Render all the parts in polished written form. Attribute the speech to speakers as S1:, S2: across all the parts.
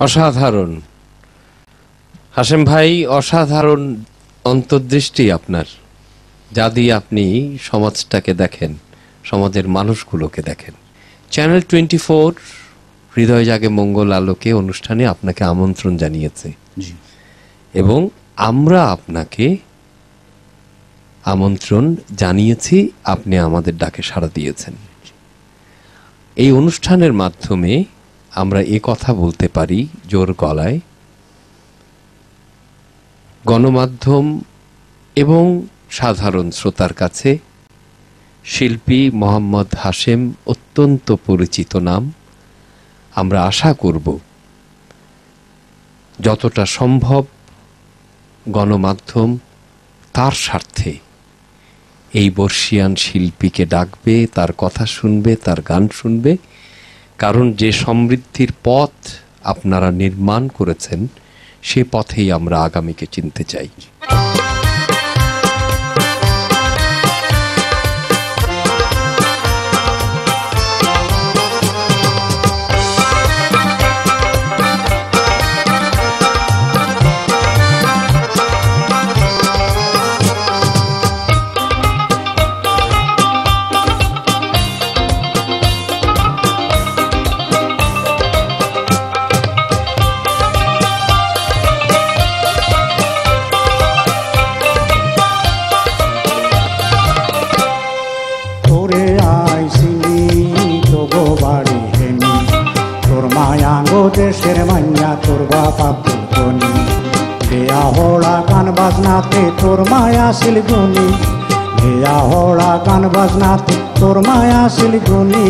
S1: অসাধারণ হাশেম ভাই, অসাধারণ অন্তর্দৃষ্টি আপনার, যা দিয়ে আপনি সমাজটাকে দেখেন, সমাজের মানুষগুলোকে দেখেন। চ্যানেল 24 হৃদয় জাগে মঙ্গল আলোকে অনুষ্ঠানে আপনাকে আমন্ত্রণ জানিয়েছে এবং আমরা আপনাকে আমন্ত্রণ জানিয়েছি, আপনি আমাদের ডাকে সাড়া দিয়েছেন। এই অনুষ্ঠানের মাধ্যমে আমরা এ কথা বলতে পারি জোর গলায়, গণমাধ্যম এবং সাধারণ শ্রোতার কাছে শিল্পী মোহাম্মদ হাশেম অত্যন্ত পরিচিত নাম। আমরা আশা করব যতটা সম্ভব গণমাধ্যম তার স্বার্থে এই বর্ষিয়ান শিল্পীকে ডাকবে, তার কথা শুনবে, তার গান শুনবে, কারণ যে সমৃদ্ধির পথ আপনারা নির্মাণ করেছেন সে পথেই আমরা আগামীকে চিনতে চাই।
S2: দেশের মাইয়া তোর বাপা পুনি দেয়া হড়া গান বাজনাতে তোর মায়া শিলগুনি, দেয়া হড়া গান বাজনাতে তোর মায়া শিলগুনি,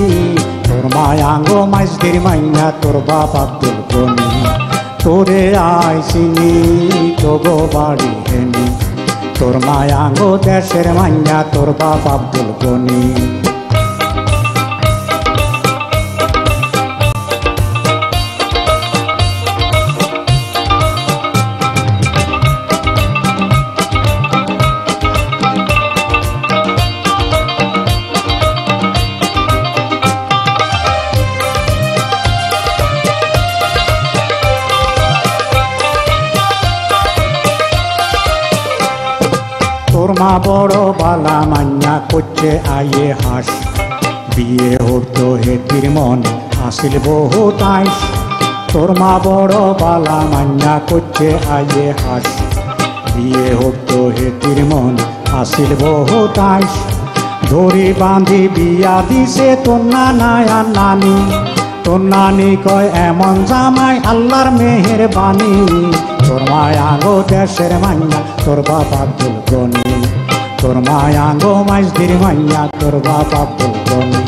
S2: তোর মায়া গো মাইজদের মাইয়া তোর বাপা পুনি, তোরে আইসিনি তো গো বাড়ি হেনি, তোর মায়া গো দেশের মাইয়া তোর বাপা পুনি। তোর মা বড় বালা মান্যা করছে আয়ে হাস, বিয়ে হতো হেতির মনে আসিল বহু তাইস, তোর মা বড় বালা মান্যা করছে আয়ে হাস, বিয়ে হতো হেতির মনে আসিল বহু তাইস, ধরি বাঁধি বিয়া দিছে তোর নানা নানি, তোর নানি কয় এমন জামাই আল্লাহর মেহেরবানি, তোর মায়া গো দেশের মাইয়া তোর বাবা ফুলকনি, তোর মায়া গো মাইজদির মাইয়া তোর বাবা ফুলকনি।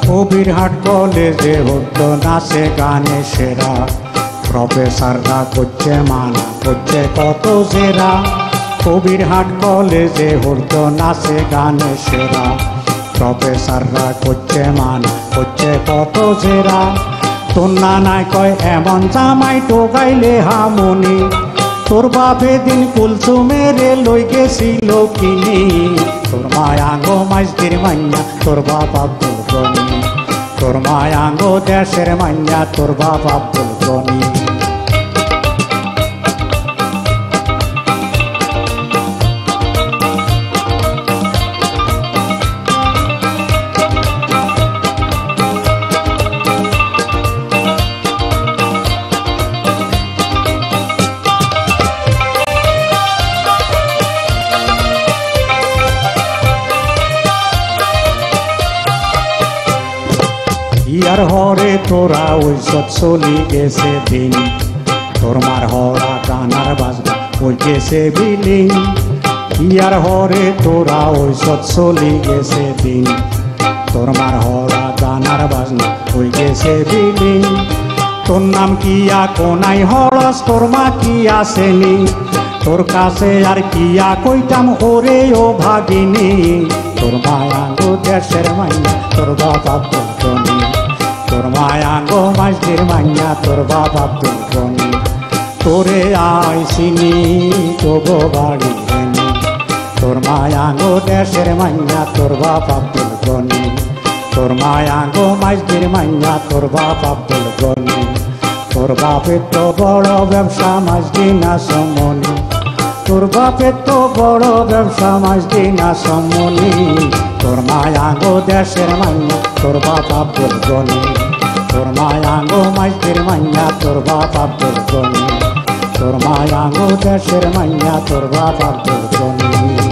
S2: কবিরহাট কলেজে হতো নাচে গানে সেরা, প্রফেসররা করছে মানা করছে কত সেরা, কবিরহাট কলেজে হতো নাচে গানে সেরা, প্রফেসররা করছে মানা করছে কত সেরা, তোর নানায় কয় এমন জামাই টোকাইলে হামনি, তোর বাপে দিন কুলসুমেরে লই গেছিল কিনি, তোর মায়া গো মাইজদির মাইয়া তোর বাবা ফুলকনি, তোর মায়া গো দেশের মাইয়া তোর বাবা ফুলকনি। ইয়ার হরে তোরা ওই সব চলি গেছে দিন, তোর মার হরা গানার বাজনা ওই গেছে বিলিং, ইয়ার হরে তোরা ওই সব চলি গেছে দিন, তোর মার হরা গানার বাজনা ওই গেছে বিলিং, তোর নাম কিয়া কোনাই হরস তোর মা কি আসেনি তোর কাছে আর কিয়া কইতাম ওরে ও ভাগিনী তোর মায়াঙ্গো দেশের মাইয়া তোর বাপ আব্দুল গনি তোর মায়াঙ্গো মাঝদির মাইয়া তোর বাপ আব্দুল গনি তোরে আইসিনি তোগো বাড়ি গনি তোর মায়াঙ্গো দেশের মাইয়া তোর বাপ আব্দুল গনি তোর মায়াঙ্গো মাঝদির মাইয়া তোর বাপ আব্দুল গনি তোর বাপের তো বড় ব্যবসা মাঝদিন আসমনি তোর বাপের তো বড় ব্যবসা মাঝদিন আসমনি তোর মায়াঙ্গো দেশের মাইয়া তোর বাপ আব্দুল গনি তোর মায়াঙ্গো মাঝদির মাইয়া তোর বাপ আব্দুল গনি তোর মায়াঙ্গো দেশের মাইয়া তোর বাপ আব্দুল গনি